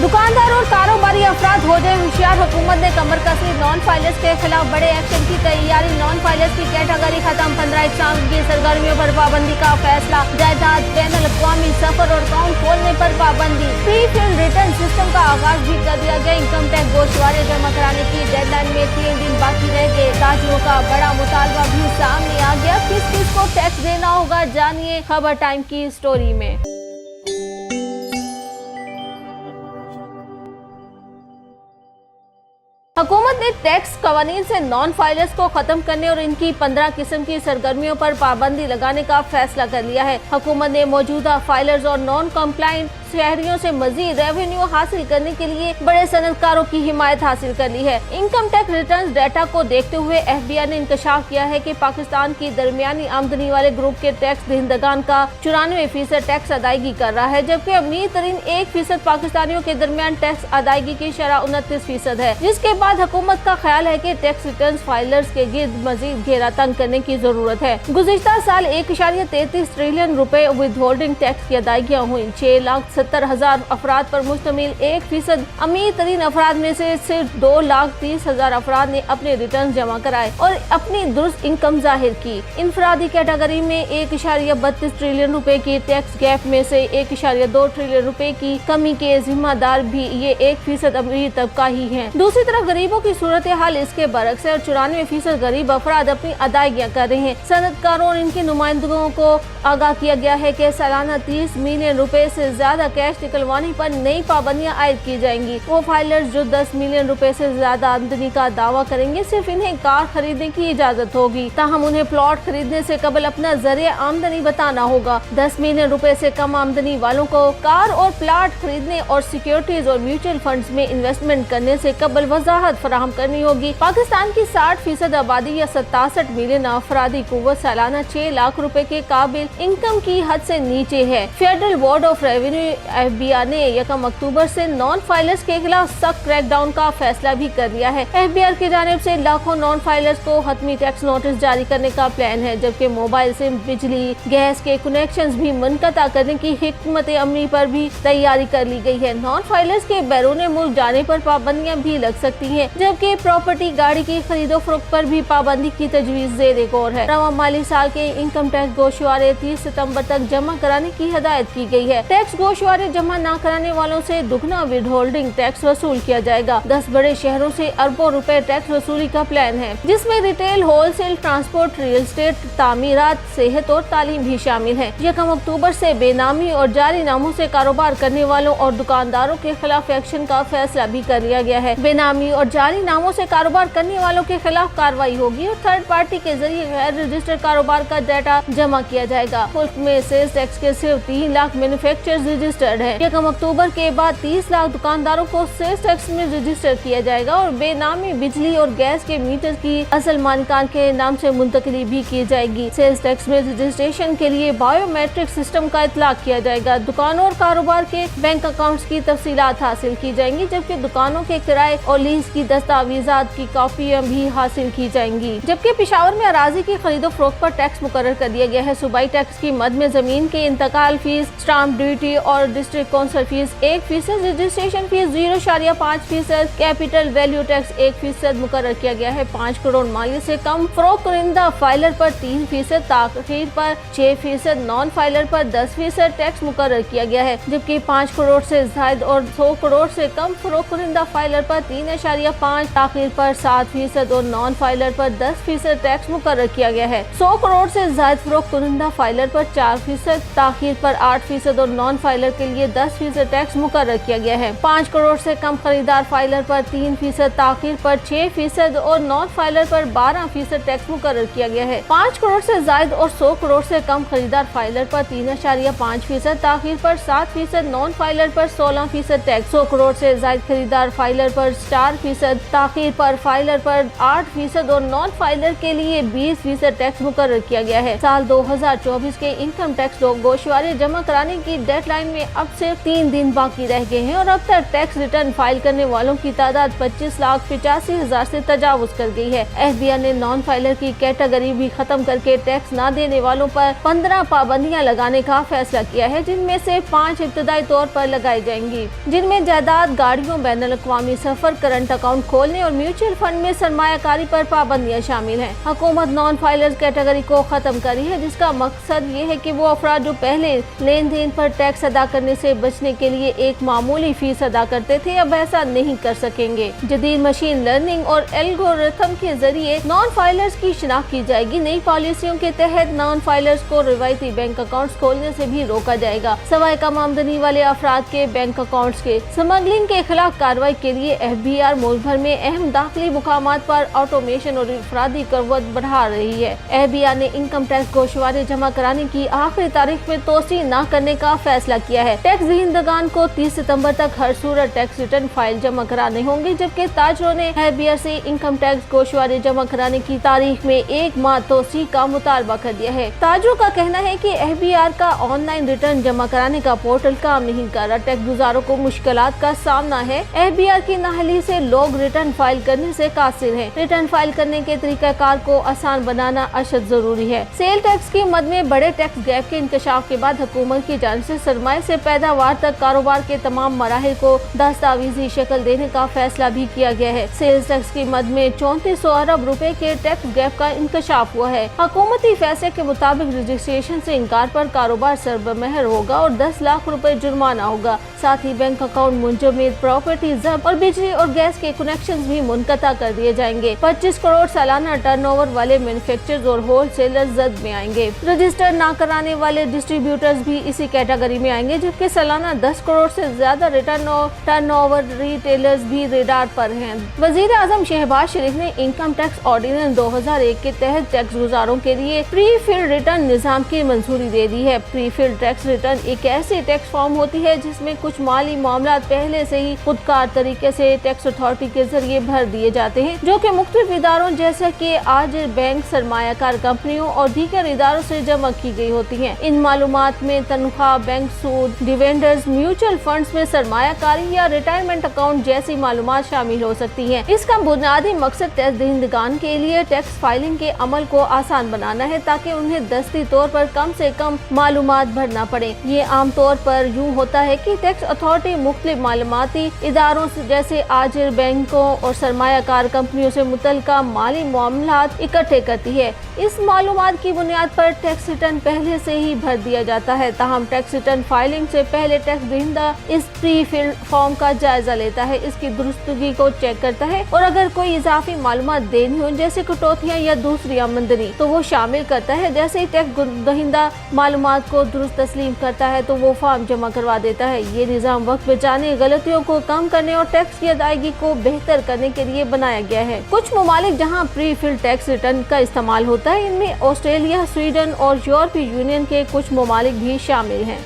दुकानदार और कारोबारी अफराद हो जाए होशियार, हुकूमत ने कमर कसी नॉन फाइलर्स के खिलाफ बड़े एक्शन की तैयारी। नॉन फाइलर्स की कैटेगरी खत्म, 15 इकसाम की सरगर्मियों पर पाबंदी का फैसला। जायदाद, बैन अल-अक़वामी सफर और अकाउंट खोलने पर पाबंदी। प्री फिल्ड रिटर्न सिस्टम का आगाज भी कर दिया गया। इनकम टैक्स गोशवारे जमा कराने की डेडलाइन में 3 दिन बाकी रह गए। ताजिरों का बड़ा मुतालबा भी सामने आ गया। किस किस को टैक्स देना होगा, जानिए खबर टाइम की स्टोरी में। हुकूमत ने टैक्स कवानीन से नॉन फाइलर्स को खत्म करने और इनकी 15 किस्म की सरगर्मियों पर पाबंदी लगाने का फैसला कर लिया है। हुकूमत ने मौजूदा फाइलर्स और नॉन कंप्लाइंट शहरियों से मजीद रेवेन्यू हासिल करने के लिए बड़े सनतकारों की हिमायत हासिल कर ली है। इनकम टैक्स रिटर्न डाटा को देखते हुए FBI ने इंकशाफ किया है कि पाकिस्तान की दरमियानी आमदनी वाले ग्रुप के टैक्स दहिंदगान का 94% टैक्स अदायगी कर रहा है, जबकि अमीर तरीन 1% पाकिस्तानियों के दरमियान टैक्स अदायगी की शरह 29% है, जिसके बाद हुकूमत का ख्याल है कि टैक्स रिटर्न फाइलर्स के गिर्द मजीद घेरा तंग करने की जरूरत है। गुज़िश्ता साल 1.33 ट्रिलियन रुपए विद होल्डिंग टैक्स की अदायगियाँ हुई। 6,70,000 अफराद पर मुश्तमिल 1% अमीर तरीन अफराद में से सिर्फ 2,30,000 अफराद ने अपने रिटर्न जमा कराए और अपनी दुरुस्त इनकम जाहिर की। इनफरादी कैटेगरी में 1.32 ट्रिलियन रुपए की टैक्स गैप में से 1.2 ट्रिलियन रुपए की कमी के जिम्मेदार भी ये 1% अमीर तबका ही है। दूसरी तरफ गरीबों की सूरत हाल इसके बरक्स है और 94% गरीब अफराद अपनी अदायगियाँ कर रहे हैं। सनतकारों और इनके नुमाइंदों को आगाह किया गया है कि सालाना 30 मिलियन रुपए से ज्यादा कैश निकलवाने पर नई पाबंदियां आयद की जाएंगी। वो फाइलर्स जो 10 मिलियन रुपए से ज्यादा आमदनी का दावा करेंगे, सिर्फ इन्हें कार खरीदने की इजाजत होगी। ताहम उन्हें प्लॉट खरीदने से कबल अपना जरिया आमदनी बताना होगा। 10 मिलियन रुपए से कम आमदनी वालों को कार और प्लॉट खरीदने और सिक्योरिटीज और म्यूचुअल फंड्स में इन्वेस्टमेंट करने से कबल वजाहत फराहम करनी होगी। पाकिस्तान की 60% आबादी या 67 मिलियन अफरादी कुव्वत सालाना 6 लाख रुपए के काबिल इनकम की हद से नीचे है। Federal board of revenue FBI ने 1 अक्टूबर से नॉन फाइलर्स के खिलाफ सख्त क्रैकडाउन का फैसला भी कर लिया है। FBI की जानिब से लाखों नॉन फाइलर्स को हतमी टैक्स नोटिस जारी करने का प्लान है, जबकि मोबाइल सिम, बिजली, गैस के कनेक्शंस भी मुनक़ता करने की हिकमत अमली पर भी तैयारी कर ली गई है। नॉन फाइलर्स के बैरून मुल्क जाने पर पाबंदियां भी लग सकती हैं, जबकि प्रॉपर्टी, गाड़ी की खरीदो फरोख्त पर भी पाबंदी की तजवीज़ ज़ेर गौर है। रवां माली साल के इनकम टैक्स गोशवारे 30 सितम्बर तक जमा कराने की हिदायत की गई है। टैक्स गोशवारे जमा न कराने वालों से दुगना विद होल्डिंग टैक्स वसूल किया जाएगा। 10 बड़े शहरों से अरबों रुपए टैक्स वसूली का प्लान है, जिसमें retail, wholesale, transport, real estate, तामीरात, सेहत और तालीम भी शामिल है। 1 अक्टूबर से बेनामी और जारी नामों से कारोबार करने वालों और दुकानदारों के खिलाफ एक्शन का फैसला भी कर लिया गया है। बेनामी और जारी नामों से कारोबार करने वालों के खिलाफ कार्रवाई होगी और थर्ड पार्टी के जरिए गैर रजिस्टर्ड कारोबार का डाटा जमा किया जाएगा। मुल्क में सेल्स टैक्स के सिर्फ 3 लाख मैन्युफैक्चरर्स रजिस्टर्ड है। 1 अक्टूबर के बाद 30 लाख दुकानदारों को सेल्स टैक्स में रजिस्टर किया जाएगा और बेनामी बिजली और गैस के मीटर की असल मालिकान के नाम से मुंतकली भी की जाएगी। सेल्स टैक्स में रजिस्ट्रेशन के लिए बायोमेट्रिक सिस्टम का इतलाक किया जाएगा। दुकानों और कारोबार के बैंक अकाउंट्स की तफसीलात हासिल की जाएंगी, जबकि दुकानों के किराए और लीज की दस्तावेजात की कॉपियां भी हासिल की जाएंगी। जबकि पेशावर में अराजी की खरीदो फरोख्त पर टैक्स मुकर्रर कर दिया गया है। सूबाई टैक्स की मद में जमीन के इंतकाल फीस, स्टाम्प ड्यूटी और district council fees 1%, registration fees 0.5%, capital value tax 1% मुकर्रर किया गया है। 5 करोड़ मालियत से कम फरोख्त कुनिंदा फाइलर पर 3%, ताखीर पर 6%, नॉन फाइलर पर 10% टैक्स मुकर्रर किया गया है, जबकि 5 करोड़ से ज्यादा और 100 करोड़ से कम फरोख्त कुनिंदा फाइलर पर 3.5%, ताखीर पर 7% और नॉन फाइलर पर 10% टैक्स मुकर्रर किया गया है। 100 करोड़ से ज्यादा फरोख्त कुनिंदा फाइलर पर 4%, ताखीर पर 8% और नॉन फाइलर के लिए 10% टैक्स मुकर्रर किया गया है। 5 करोड़ से कम खरीदार फाइलर पर 3%, ताखीर पर 6% और नॉन फाइलर पर 12% टैक्स मुकर्रर किया गया है। 5 करोड़ से ज्यादा और 100 करोड़ से कम खरीदार फाइलर पर 3.5%, ताखीर पर 7%, नॉन फाइलर पर 16% टैक्स। 100 करोड़ से ज्यादा खरीदार फाइलर पर 4%, ताखीर पर फाइलर पर 8% और नॉन फाइलर के लिए 20% टैक्स मुकर्रर किया गया है। साल 2024 के इनकम टैक्स गोशवारे जमा कराने की डेडलाइन में में अब सिर्फ 3 दिन बाकी रह गए हैं और अब तक टैक्स रिटर्न फाइल करने वालों की तादाद 25,85,000 से तजावुज कर गई है। FBI ने नॉन फाइलर की कैटेगरी भी खत्म करके टैक्स न देने वालों पर 15 पाबंदियां लगाने का फैसला किया है, जिनमें से 5 इब्तदाई तौर पर लगाई जाएंगी, जिनमें जायदाद, गाड़ियों, बैनुल-अक़वामी सफर, करंट अकाउंट खोलने और म्यूचुअल फंड में सरमायाकारी पर पाबंदियां शामिल हैं। हुकूमत नॉन फाइलर कैटेगरी को खत्म करी है, जिसका मकसद ये है कि वो अफराद जो पहले लेन देन पर टैक्स अदा करने से बचने के लिए एक मामूली फीस अदा करते थे, अब ऐसा नहीं कर सकेंगे। जदीद मशीन लर्निंग और एल्गोरिथम के जरिए नॉन फाइलर्स की शिनाख्त की जाएगी। नई पॉलिसियों के तहत नॉन फाइलर्स को रिवायती बैंक अकाउंट्स खोलने से भी रोका जाएगा। सवाए कम आमदनी वाले अफराद के बैंक अकाउंट्स के स्मगलिंग के खिलाफ कार्रवाई के लिए FBI मुल्क भर में अहम दाखिली मुकामात पर ऑटोमेशन और अफरादी क़ुव्वत बढ़ा रही है। FBI ने इनकम टैक्स गोशवारे जमा कराने की आखिरी तारीख में तोसी न करने का फैसला किया है। टैक्स दहिंदगान को 30 सितंबर तक हर सूरत टैक्स रिटर्न फाइल जमा कराने होंगे, जबकि ताजरों ने FBI से इनकम टैक्स गोशवारे जमा कराने की तारीख में 1 माह तोसी का मुतालबा कर दिया है। ताजरों का कहना है कि FBI का ऑनलाइन रिटर्न जमा कराने का पोर्टल काम नहीं कर रहा। टैक्स गुजारों को मुश्किलात का सामना है। FBI की नाअहली से लोग रिटर्न फाइल करने से कासिर हैं। रिटर्न फाइल करने के तरीकाकार को आसान बनाना अशद जरूरी है। सेल टैक्स की मद में बड़े टैक्स गैप के इंकशाफ के बाद हुकूमत की जानिब से सरमाए से पैदावार तक कारोबार के तमाम मराहिल को दस्तावेजी शक्ल देने का फैसला भी किया गया है। सेल्स टैक्स की मद में 3400 अरब रुपए के टैक्स गैप का इंकशाफ हुआ है। हुकूमती फैसले के मुताबिक रजिस्ट्रेशन से इनकार पर कारोबार सरबमहर होगा और 10 लाख रुपए जुर्माना होगा। साथ ही बैंक अकाउंट मुंजमद, प्रॉपर्टी जब्त और बिजली और गैस के कनेक्शन भी मुनक़ता कर दिए जाएंगे। 25 करोड़ सालाना टर्नओवर वाले मैन्युफैक्चरर्स और होलसेलर्स जद में आएंगे। रजिस्टर न कराने वाले डिस्ट्रीब्यूटर्स भी इसी कैटेगरी में आएंगे, जबकि सालाना 10 करोड़ से ज्यादा टर्नओवर रिटेलर्स भी रेडार पर हैं। वजीर आजम शहबाज शरीफ ने इनकम टैक्स ऑर्डिनेंस 2001 के तहत टैक्स गुजारों के लिए प्री फिल्ड रिटर्न निजाम की मंजूरी दे दी है। प्री फिल्ड टैक्स रिटर्न एक ऐसी टैक्स फॉर्म होती है जिसमें कुछ माली मामला पहले से ही खुदकार तरीके से टैक्स अथॉरिटी के जरिए भर दिए जाते हैं, जो कि मुख्तलिफ इदारों जैसे कि आज बैंक, सरमायाकार कंपनियों और दीगर इदारों से जमा की गई होती हैं। इन मालूमात में तनख्वाह, बैंक सूद, डिविडेंड्स, म्यूचुअल फंड्स में सरमायाकारी या रिटायरमेंट अकाउंट जैसी मालूमात शामिल हो सकती हैं। इसका बुनियादी मकसद टैक्स दहिंदगान के लिए टैक्स फाइलिंग के अमल को आसान बनाना है, ताकि उन्हें दस्ती तौर पर कम से कम मालूमात भरना पड़े। ये आम तौर पर यूँ होता है कि टैक्स अथॉरिटी मुख्तलिफ मालूमाती इदारों जैसे आजिर, बैंकों और सरमायाकार कंपनियों से मुतल्लिका माली मामलात इकट्ठे करती है। इस मालूमात की बुनियाद पर टैक्स रिटर्न पहले से ही भर दिया जाता है। ताहम टैक्स रिटर्न फाइलिंग से पहले टैक्स दहिंदा इस प्री फिल्ड फॉर्म का जायजा लेता है, इसकी दुरुस्तगी को चेक करता है और अगर कोई इजाफी मालूमात देनी हो जैसे कटौतियाँ या दूसरी आमदनी तो वो शामिल करता है। जैसे ही टैक्स दहिंदा मालूमात को दुरुस्त तस्लीम करता है तो वो फॉर्म जमा करवा देता है। ये निज़ाम वक्त बचाने, गलतियों को कम करने और टैक्स की अदायगी को बेहतर करने के लिए बनाया गया है। कुछ ममालिक जहाँ प्री फिल्ड टैक्स रिटर्न का इस्तेमाल होता है, इनमें ऑस्ट्रेलिया, स्वीडन और यूरोपीय यूनियन के कुछ ममालिक भी शामिल हैं।